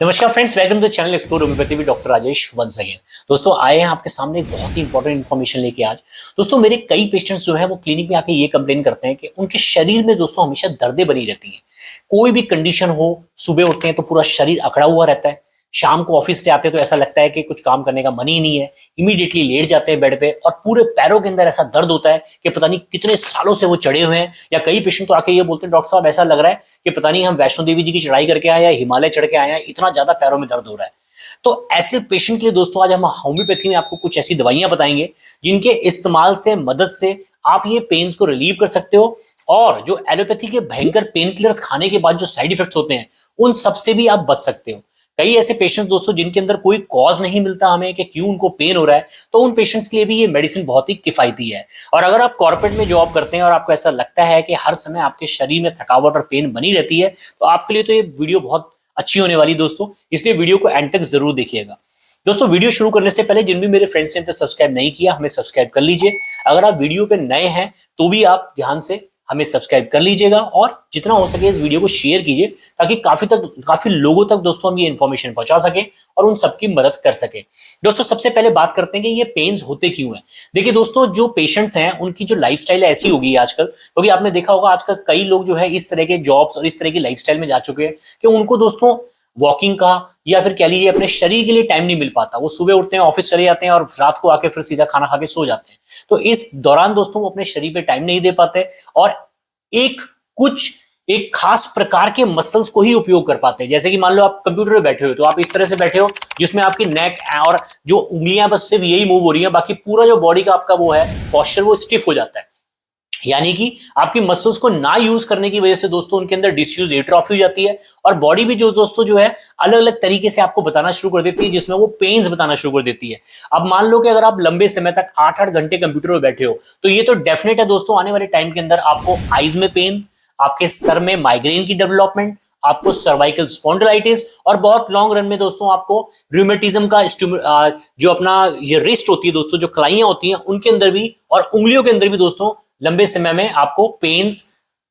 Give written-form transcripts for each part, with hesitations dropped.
नमस्कार friends, welcome to channel explore homeopathy with doctor Rajesh once again. दोस्तों आए हैं आपके सामने एक बहुत ही इंपॉर्टेंट इन्फॉर्मेशन लेके आज। दोस्तों मेरे कई पेशेंट्स जो है वो क्लिनिक में आके ये कंप्लेन करते हैं कि उनके शरीर में दोस्तों हमेशा दर्दें बनी रहती हैं। कोई भी कंडीशन हो, सुबह उठते हैं तो पूरा शरीर अकड़ा हुआ रहता है, शाम को ऑफिस से आते हैं तो ऐसा लगता है कि कुछ काम करने का मन ही नहीं है, इमीडिएटली लेट जाते हैं बेड पे और पूरे पैरों के अंदर ऐसा दर्द होता है कि पता नहीं कितने सालों से वो चढ़े हुए हैं। या कई पेशेंट तो आके ये बोलते हैं, डॉक्टर साहब ऐसा लग रहा है कि पता नहीं हम वैष्णो देवी जी की चढ़ाई करके आए या हिमालय चढ़ के आए हैं, इतना ज्यादा पैरों में दर्द हो रहा है। तो ऐसे पेशेंट के लिए दोस्तों आज हम होम्योपैथी में आपको कुछ ऐसी दवाइयां बताएंगे जिनके इस्तेमाल से मदद से आप ये पेन्स को रिलीव कर सकते हो और जो एलोपैथी के भयंकर पेन किलर्स खाने के बाद जो साइड इफेक्ट्स होते हैं उन सबसे भी आप बच सकते हो। कई ऐसे पेशेंट्स दोस्तों जिनके अंदर कोई कॉज नहीं मिलता हमें कि क्यों उनको पेन हो रहा है, तो उन पेशेंट्स के लिए भी ये मेडिसिन बहुत ही किफायती है। और अगर आप कॉर्पोरेट में जॉब करते हैं और आपको ऐसा लगता है कि हर समय आपके शरीर में थकावट और पेन बनी रहती है, तो आपके लिए तो ये वीडियो बहुत अच्छी होने वाली दोस्तों, इसलिए वीडियो को एंड तक जरूर देखिएगा। दोस्तों वीडियो शुरू करने से पहले जिन भी मेरे फ्रेंड्स ने अब तक सब्सक्राइब नहीं किया, हमें सब्सक्राइब कर लीजिए। अगर आप वीडियो पे नए हैं तो भी आप ध्यान से हमें सब्सक्राइब कर लीजिएगा और जितना हो सके इस वीडियो को शेयर कीजिए ताकि काफी लोगों तक दोस्तों हम ये इन्फॉर्मेशन पहुंचा सके और उन सबकी मदद कर सके। दोस्तों सबसे पहले बात करते हैं कि ये पेन्स होते क्यों हैं। देखिए दोस्तों, जो पेशेंट्स हैं उनकी जो लाइफस्टाइल ऐसी हो गई है आजकल, क्योंकि आपने देखा होगा आजकल कई लोग जो है इस तरह के जॉब्स और इस तरह की लाइफस्टाइल में जा चुके हैं कि उनको दोस्तों वॉकिंग का या फिर कह लीजिए अपने शरीर के लिए टाइम नहीं मिल पाता। वो सुबह उठते हैं, ऑफिस चले जाते हैं और रात को आके फिर सीधा खाना खा के सो जाते हैं। तो इस दौरान दोस्तों वो अपने शरीर पे टाइम नहीं दे पाते और एक खास प्रकार के मसल्स को ही उपयोग कर पाते हैं। जैसे कि मान लो आप कंप्यूटर पे बैठे हो तो आप इस तरह से बैठे हो जिसमें आपकी नेक और जो उंगलियां बस सिर्फ यही मूव हो रही हैं, बाकी पूरा जो बॉडी का आपका वो है पोस्चर वो स्टिफ हो जाता है। यानी कि आपकी मसल्स को ना यूज करने की वजह से दोस्तों उनके अंदर डिसयूज एट्रोफी हो जाती है और बॉडी भी जो दोस्तों जो है अलग अलग तरीके से आपको बताना शुरू कर देती है, जिसमें वो पेन्स बताना शुरू कर देती है। अब मान लो कि अगर आप लंबे समय तक 8-8 घंटे कंप्यूटर पर बैठे हो तो ये तो डेफिनेट है दोस्तों, आने वाले टाइम के अंदर आपको आईज में पेन, आपके सर में माइग्रेन की डेवलपमेंट, आपको सर्वाइकल स्पॉन्डिलाइटिस और बहुत लॉन्ग रन में दोस्तों आपको रूमेटिज्म का जो अपना ये रिस्ट होती है दोस्तों, जो कलाइयां होती हैं उनके अंदर भी और उंगलियों के अंदर भी दोस्तों लंबे समय में आपको पेन्स,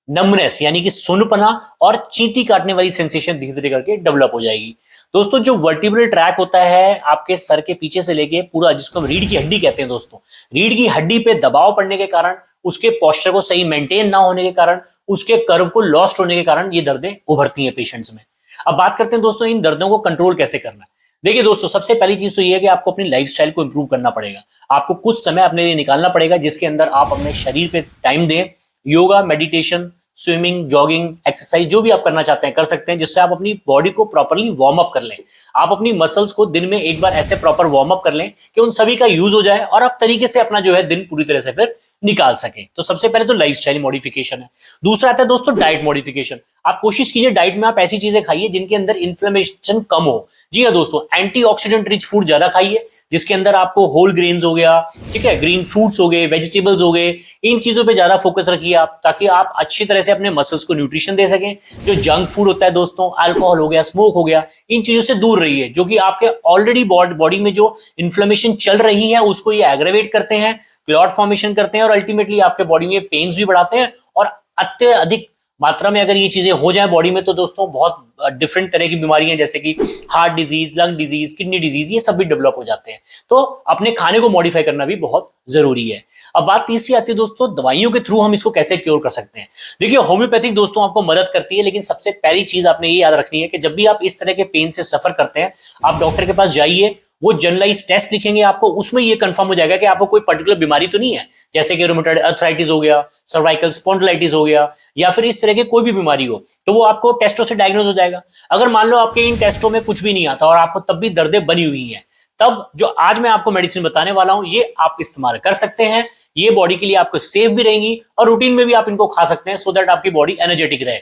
नमनेस यानी कि सुनपना और चींटी काटने वाली सेंसेशन धीरे धीरे करके डेवलप हो जाएगी। दोस्तों जो वर्टिब्रल ट्रैक होता है आपके सर के पीछे से लेके पूरा, जिसको हम रीढ़ की हड्डी कहते हैं दोस्तों, रीढ़ की हड्डी पे दबाव पड़ने के कारण, उसके पोस्चर को सही मेंटेन ना होने के कारण, उसके कर्व को लॉस्ट होने के कारण ये दर्दें उभरती हैं पेशेंट्स में। अब बात करते हैं दोस्तों इन दर्दों को कंट्रोल कैसे करना है। देखिए दोस्तों, सबसे पहली चीज तो ये है कि आपको अपनी लाइफस्टाइल को इंप्रूव करना पड़ेगा। आपको कुछ समय अपने लिए निकालना पड़ेगा जिसके अंदर आप अपने शरीर पे टाइम दें। Yoga, meditation, swimming, jogging, exercise जो भी आप करना चाहते हैं कर सकते हैं, जिससे आप अपनी बॉडी को प्रॉपर्ली वार्म अप कर लें। आप अपनी मसल्स को दिन में एक बार ऐसे प्रॉपर वार्म अप कर लें कि उन सभी का यूज हो जाए और आप तरीके से अपना जो है दिन पूरी तरह से फिर निकाल सके। तो सबसे पहले तो लाइफस्टाइल मॉडिफिकेशन है। दूसरा आता है दोस्तों डाइट मॉडिफिकेशन। आप कोशिश कीजिए डाइट में आप ऐसी चीजें खाइए जिनके अंदर इन्फ्लेमेशन कम हो। जी हाँ दोस्तों, एंटीऑक्सीडेंट रिच फूड ज्यादा खाइए जिसके अंदर आपको होल ग्रेन्स हो गया, ठीक है, ग्रीन फ्रूट्स हो गए, वेजिटेबल्स हो गए, इन चीजों पे ज्यादा फोकस रखिए आप, ताकि आप अच्छी तरह से अपने मसल्स को न्यूट्रिशन दे सकें। जो जंक फूड होता है दोस्तों, अल्कोहल हो गया, स्मोक हो गया, इन चीजों से दूर रहिए जो कि आपके ऑलरेडी बॉडी में जो इन्फ्लेमेशन चल रही है उसको ये एग्रेवेट करते हैं, क्लॉट फॉर्मेशन करते हैं और अल्टीमेटली आपके बॉडी में पेन्स भी बढ़ाते हैं। और अत्यधिक मात्रा में अगर ये चीजें हो जाए बॉडी में तो दोस्तों बहुत डिफरेंट तरह की बीमारियां जैसे कि heart disease, lung disease, kidney disease, ये सब भी डेवलप हो जाते हैं। तो अपने खाने को मॉडिफाई करना भी बहुत जरूरी है। अब बात तीसरी आती है दोस्तों, दवाइयों के थ्रू हम इसको कैसे क्योर कर सकते हैं। देखिए होम्योपैथिक दोस्तों आपको मदद करती है, लेकिन सबसे पहली चीज आपने ये याद रखनी है कि जब भी आप इस तरह के पेन से सफर करते हैं आप डॉक्टर के पास जाइए। वो जनरलाइज टेस्ट लिखेंगे आपको, उसमें ये कंफर्म हो जाएगा कि आपको कोई पर्टिकुलर बीमारी तो नहीं है, जैसे कि रूमेटॉइड अर्थराइटिस हो गया, सर्वाइकल स्पॉन्डिलाइटिस हो गया या फिर इस तरह की कोई भी बीमारी हो, तो वो आपको टेस्टों से डायग्नोज हो जाएगा। अगर मान लो आपके इन टेस्टों में कुछ भी नहीं आता और आपको तब भी दर्दें बनी हुई हैं, तब जो आज मैं आपको मेडिसिन बताने वाला हूं ये आप इस्तेमाल कर सकते हैं। ये बॉडी के लिए आपको सेफ भी रहेंगी और रूटीन में भी आप इनको खा सकते हैं सो दैट आपकी बॉडी एनर्जेटिक रहे।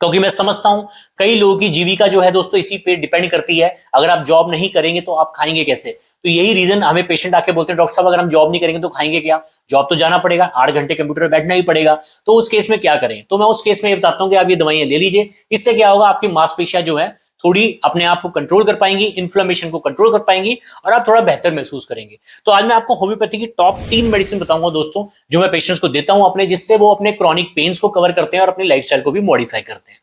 क्योंकि मैं समझता हूं कई लोगों की जीविका जो है दोस्तों इसी पे डिपेंड करती है। अगर आप जॉब नहीं करेंगे तो आप खाएंगे कैसे। तो यही रीजन हमें पेशेंट आके बोलते हैं, डॉक्टर साहब अगर हम जॉब नहीं करेंगे तो खाएंगे क्या, जॉब तो जाना पड़ेगा, 8 घंटे कंप्यूटर पर बैठना ही पड़ेगा, तो उस केस में क्या करें। तो मैं उस केस में ये बताता हूं कि आप ये दवाइयां ले लीजिए। इससे क्या होगा, आपकी मांसपेशियां जो है थोड़ी अपने आप को कंट्रोल कर पाएंगी, इन्फ्लेमेशन को कंट्रोल कर पाएंगी और आप थोड़ा बेहतर महसूस करेंगे। तो आज मैं आपको होम्योपैथी की टॉप 3 मेडिसिन बताऊंगा दोस्तों, जो मैं पेशेंट्स को देता हूं अपने, जिससे वो अपने क्रॉनिक पेन्स को कवर करते हैं और अपनी लाइफस्टाइल को भी मॉडिफाई करते हैं।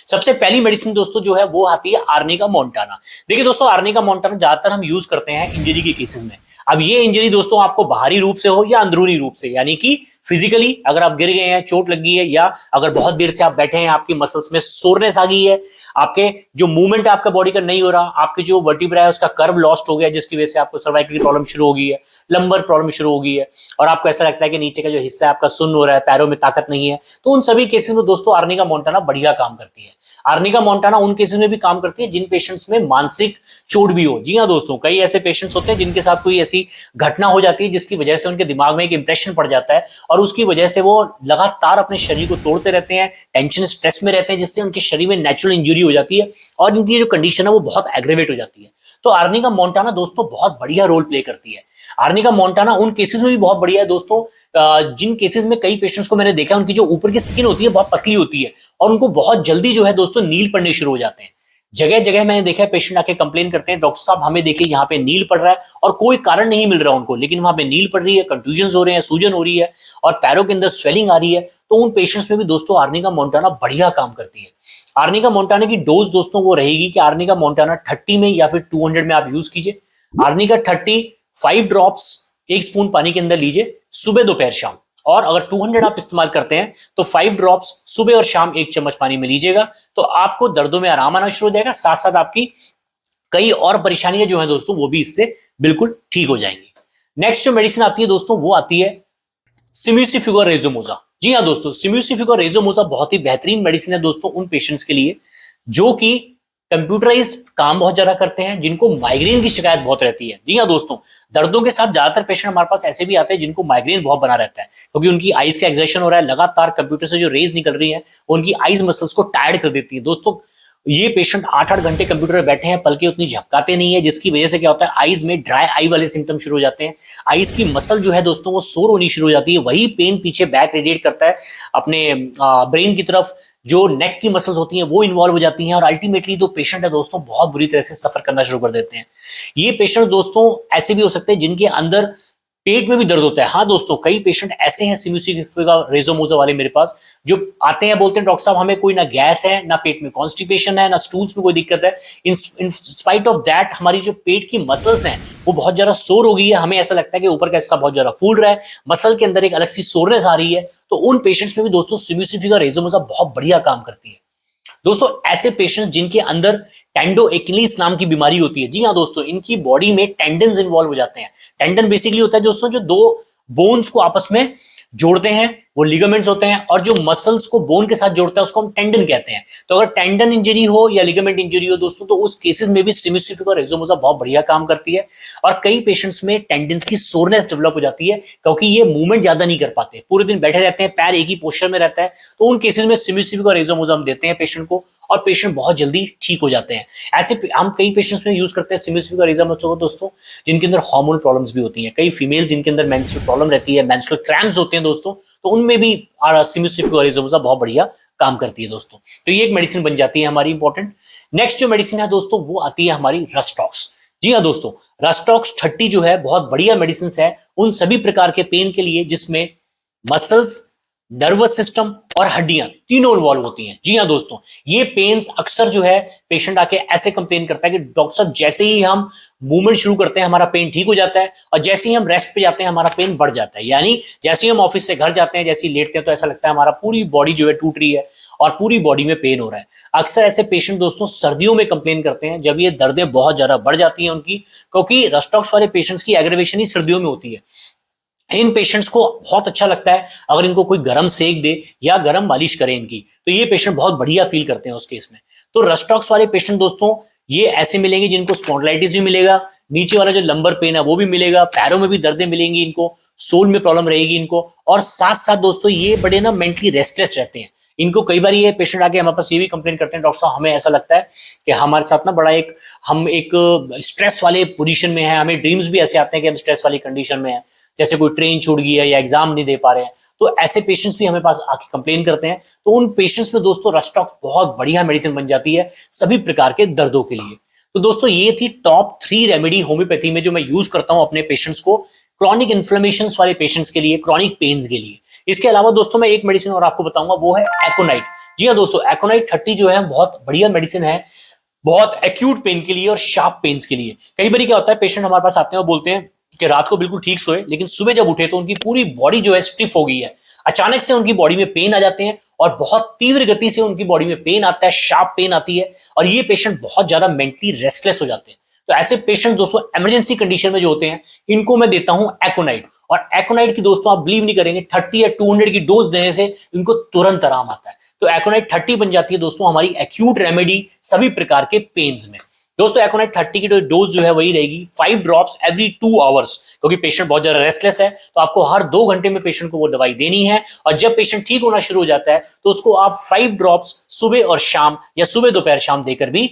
सबसे पहली मेडिसिन दोस्तों जो है वो आती है आर्निका मोंटाना। देखिए दोस्तों, आर्निका मोंटाना ज्यादातर हम यूज करते हैं इंजरी के केसेस में। अब ये इंजरी दोस्तों आपको बाहरी रूप से हो या अंदरूनी रूप से, यानी कि फिजिकली अगर आप गिर गए हैं, चोट लग गई है, या अगर बहुत देर से आप बैठे हैं, आपकी मसल्स में सोरनेस आ गई है, आपके जो मूवमेंट आपका बॉडी का नहीं हो रहा, आपके जो वर्टिब्रा है उसका कर्व लॉस्ट हो गया, जिसकी वजह से आपको सर्वाइकल की प्रॉब्लम शुरू हो गई है, लंबर प्रॉब्लम शुरू हो गई है, और आपको ऐसा लगता है कि नीचे का जो हिस्सा है आपका सुन्न हो रहा है, पैरों में ताकत नहीं है, तो उन सभी केसेस में दोस्तों आर्निका मोंटाना बढ़िया काम करती है। आर्निका मोंटाना उन केसेस में भी काम करती है जिन पेशेंट्स में मानसिक चोट भी हो। जी हाँ दोस्तों, कई ऐसे पेशेंट्स होते हैं जिनके साथ कोई ऐसी घटना हो जाती है जिसकी वजह से उनके दिमाग में एक इंप्रेशन पड़ जाता है, और उसकी वजह से वो लगातार अपने शरीर को तोड़ते रहते हैं, टेंशन स्ट्रेस में रहते हैं, जिससे उनके शरीर में नेचुरल इंजरी हो जाती है और इनकी जो कंडीशन है वो बहुत एग्रेवेट हो जाती है। तो आर्निका मोंटाना दोस्तों बहुत बढ़िया रोल प्ले करती है। आर्निका मोंटाना उन केसेस में भी बहुत बढ़िया है दोस्तों, जिन केसेस में कई पेशेंट्स को मैंने देखा उनकी जो ऊपर की स्किन होती है बहुत पतली होती है, और उनको बहुत जल्दी जो है दोस्तों नील पड़ने शुरू हो जाते हैं। जगह जगह मैंने देखा है पेशेंट आके कंप्लेन करते हैं, डॉक्टर साहब हमें देखिए यहाँ पे नील पड़ रहा है, और कोई कारण नहीं मिल रहा उनको, लेकिन वहां पे नील पड़ रही है, कंट्यूजन हो रहे हैं, सूजन हो रही है, और पैरों के अंदर स्वेलिंग आ रही है। तो उन पेशेंट्स में भी दोस्तों आर्निका मोंटाना बढ़िया काम करती है। आर्निका मोंटाना की डोज दोस्तों वो रहेगी कि आर्निका मोंटाना 30 में या फिर 200 में आप यूज कीजिए। आर्निका 30 5 ड्रॉप्स 1 स्पून पानी के अंदर लीजिए, सुबह दोपहर शाम। और अगर 200 आप इस्तेमाल करते हैं तो 5 ड्रॉप्स सुबह और शाम 1 चम्मच पानी में लीजिएगा, तो आपको दर्दों में आराम आना शुरू हो जाएगा, साथ साथ आपकी कई और परेशानियां जो है दोस्तों वो भी इससे बिल्कुल ठीक हो जाएंगी। नेक्स्ट जो मेडिसिन आती है दोस्तों वो आती है सिम्यूसिफिगोर रेज़ोमोज़ा। जी हाँ दोस्तों, सिम्यूसिफिगोर रेज़ोमोज़ा बहुत ही बेहतरीन मेडिसिन है दोस्तों उन पेशेंट्स के लिए जो कि कंप्यूटराइज काम बहुत ज्यादा करते हैं, जिनको माइग्रेन की शिकायत बहुत रहती है। जी हाँ दोस्तों, दर्दों के साथ ज्यादातर पेशेंट हमारे पास ऐसे भी आते हैं जिनको माइग्रेन बहुत बना रहता है, क्योंकि उनकी आईज का एक्सर्शन हो रहा है, लगातार कंप्यूटर से जो रेज निकल रही है उनकी आईज मसल्स को टायर्ड कर देती है। दोस्तों ये पेशेंट 8-8 घंटे कंप्यूटर पे बैठे हैं, पलके उतनी झपकाते नहीं है, जिसकी वजह से क्या होता है आईज में ड्राई आई वाले सिम्टम शुरू हो जाते हैं। आईज की मसल जो है दोस्तों वो सोर होनी शुरू हो जाती है, वही पेन पीछे बैक रेडिएट करता है अपने ब्रेन की तरफ, जो नेक की मसल्स होती हैं वो इन्वॉल्व हो जाती हैं, और अल्टीमेटली जो पेशेंट है दोस्तों बहुत बुरी तरह से सफर करना शुरू कर देते हैं। ये पेशेंट दोस्तों ऐसे भी हो सकते हैं जिनके अंदर पेट में भी दर्द होता है। हाँ दोस्तों, कई पेशेंट ऐसे हैं सिम्यूसिफिगोर रेज़ोमोज़ा वाले मेरे पास जो आते हैं, बोलते हैं डॉक्टर साहब हमें कोई ना गैस है, ना पेट में कॉन्स्टिपेशन है, ना स्टूल्स में कोई दिक्कत है, इन स्पाइट ऑफ दैट हमारी जो पेट की मसल्स हैं वो बहुत ज्यादा सोर हो गई है, हमें ऐसा लगता है कि ऊपर का हिस्सा बहुत ज्यादा फूल रहा है, मसल के अंदर एक अलग सी सोरनेस आ रही है। तो उन पेशेंट्स में भी दोस्तों सिम्यूसिफिगोर रेज़ोमोज़ा बहुत बढ़िया काम करती है। दोस्तों ऐसे पेशेंट्स जिनके अंदर टेंडो एक्लिस नाम की बीमारी होती है, जी हाँ दोस्तों, इनकी बॉडी में टेंडन्स इन्वॉल्व हो जाते हैं। टेंडन बेसिकली होता है दोस्तों जो दो बोन्स को आपस में जोड़ते हैं, वो लिगामेंट्स होते हैं, और जो मसल्स को बोन के साथ जोड़ता है उसको हम टेंडन कहते हैं। तो अगर टेंडन इंजरी हो या लिगामेंट इंजरी हो दोस्तों, तो उस केसेस में भी सिम्यूसिफिगोर रेज़ोमोज़ा बहुत बढ़िया काम करती है। और कई पेशेंट्स में टेंडन्स की सोरनेस डेवलप हो जाती है, क्योंकि ये मूवमेंट ज्यादा नहीं कर पाते, पूरे दिन बैठे रहते हैं, पैर एक ही पोस्चर में रहता है। तो उन केसेस में सिम्यूसिफिगोर रेज़ोमोज़ा हम देते हैं पेशेंट को, और पेशेंट बहुत जल्दी ठीक हो जाते हैं। ऐसे हम कई पेशेंट्स में यूज करते हैं सिम्यूसिफिगोर रेज़ोमोज़ा दोस्तों जिनके अंदर हार्मोनल प्रॉब्लम्स भी होती हैं, कई फीमेल जिनके अंदर मेंस्ट्रुअल प्रॉब्लम रहती है, मेंस्ट्रुअल क्रैम्प्स होते हैं दोस्तों, तो उनमें भी सिम्यूसिफिगोर रेज़ोमोज़ा बहुत बढ़िया काम करती है दोस्तों। तो ये एक मेडिसिन बन जाती है हमारी इंपॉर्टेंट। नेक्स्ट जो मेडिसिन है दोस्तों वो आती है हमारी रस्टॉक्स। जी हाँ दोस्तों, रस्टॉक्स 30 जो है बहुत बढ़िया मेडिसिन है उन सभी प्रकार के पेन के लिए जिसमें मसल्स, नर्वस सिस्टम और हड्डियां तीनों इन्वॉल्व होती हैं। जी हाँ दोस्तों, ये पेन्स अक्सर जो है पेशेंट आके ऐसे कंप्लेन करता है कि डॉक्टर साहब जैसे ही हम मूवमेंट शुरू करते हैं हमारा पेन ठीक हो जाता है, और जैसे ही हम रेस्ट पे जाते हैं हमारा पेन बढ़ जाता है। यानी जैसे ही हम ऑफिस से घर जाते हैं, जैसे ही लेटते हैं, तो ऐसा लगता है हमारा पूरी बॉडी जो है टूट रही है और पूरी बॉडी में पेन हो रहा है। अक्सर ऐसे पेशेंट दोस्तों सर्दियों में कंप्लेन करते हैं, जब ये दर्दें बहुत ज्यादा बढ़ जाती हैं उनकी, क्योंकि रस्टॉक्स वाले पेशेंट्स की एग्रेवेशन ही सर्दियों में होती है। इन पेशेंट्स को बहुत अच्छा लगता है अगर इनको कोई गर्म सेक दे या गर्म मालिश करे इनकी, तो ये पेशेंट बहुत बढ़िया फील करते हैं उस केस में। तो रस्टॉक्स वाले पेशेंट दोस्तों ये ऐसे मिलेंगे जिनको स्पॉन्डिलाइटिस भी मिलेगा, नीचे वाला जो लंबर पेन है वो भी मिलेगा, पैरों में भी दर्दें मिलेंगी इनको, सोल में प्रॉब्लम रहेगी इनको, और साथ साथ दोस्तों ये बड़े ना मेंटली रेस्टलेस रहते हैं। इनको कई बार ये पेशेंट आके हमारे पास ये भी कंप्लेन करते हैं, डॉक्टर साहब हमें ऐसा लगता है कि हमारे साथ ना बड़ा हम एक स्ट्रेस वाले पोजीशन में है, हमें ड्रीम्स भी ऐसे आते हैं कि हम स्ट्रेस वाली कंडीशन में है, जैसे कोई ट्रेन छूट गई है या एग्जाम नहीं दे पा रहे हैं। तो ऐसे पेशेंट्स भी हमें पास आके कंप्लेन करते हैं। तो उन पेशेंट्स में दोस्तों रस्टॉक्स बहुत बढ़िया मेडिसिन बन जाती है सभी प्रकार के दर्दों के लिए। तो दोस्तों ये थी टॉप 3 रेमेडी होम्योपैथी में जो मैं यूज करता हूं अपने पेशेंट्स को क्रॉनिक इन्फ्लेमेशन वाले पेशेंट्स के लिए, क्रॉनिक पेन्स के लिए। इसके अलावा दोस्तों मैं एक मेडिसिन और आपको बताऊंगा, वो है एकोनाइट। जी हाँ दोस्तों, एकोनाइट 30 जो है बहुत बढ़िया मेडिसिन है, बहुत एक्यूट पेन के लिए और शार्प पेन्स के लिए। कई बार क्या होता है, पेशेंट हमारे पास आते हैं और बोलते हैं कि रात को बिल्कुल ठीक सोए, लेकिन सुबह जब उठे तो उनकी पूरी बॉडी जो है स्टिफ हो गई है, अचानक से उनकी बॉडी में पेन आ जाते हैं और बहुत तीव्र गति से उनकी बॉडी में पेन आता है, शार्प पेन आती है, और ये पेशेंट बहुत ज्यादा मेंटली रेस्टलेस हो जाते हैं। तो ऐसे पेशेंट दोस्तों इमरजेंसी कंडीशन में जो होते हैं, इनको मैं देता हूं एकोनाइट। और एकोनाइट की दोस्तों आप बिलीव नहीं करेंगे, 30 या 200 की डोज देने से इनको तुरंत आराम आता है। तो एकोनाइट 30 बन जाती है दोस्तों हमारी एक्यूट रेमेडी सभी प्रकार के पेन्स में। दोस्तों एकोनाइट 30 की डोज जो है वही रहेगी 5 ड्रॉप्स एवरी 2 आवर्स, क्योंकि पेशेंट बहुत ज्यादा रेस्टलेस है, तो आपको हर 2 घंटे में पेशेंट को वो दवाई देनी है। और जब पेशेंट ठीक होना शुरू हो जाता है तो उसको आप 5 ड्रॉप्स सुबह और शाम या सुबह दोपहर शाम देकर भी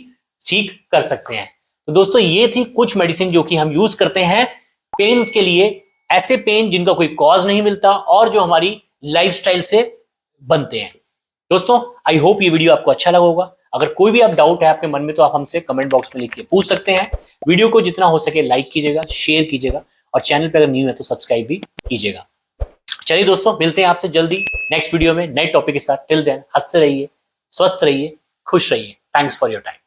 ठीक कर सकते हैं। तो दोस्तों ये थी कुछ मेडिसिन जो कि हम यूज करते हैं पेन्स के लिए, ऐसे पेन जिनका कोई कॉज नहीं मिलता और जो हमारी लाइफस्टाइल से बनते हैं। दोस्तों आई होप ये वीडियो आपको अच्छा लगा होगा। अगर कोई भी आप डाउट है आपके मन में तो आप हमसे कमेंट बॉक्स में लिख के पूछ सकते हैं। वीडियो को जितना हो सके लाइक कीजिएगा, शेयर कीजिएगा, और चैनल पे अगर न्यू है तो सब्सक्राइब भी कीजिएगा। चलिए दोस्तों, मिलते हैं आपसे जल्दी नेक्स्ट वीडियो में नए टॉपिक के साथ। टिल देन हंसते रहिए, स्वस्थ रहिए, खुश रहिए। Thanks for your time.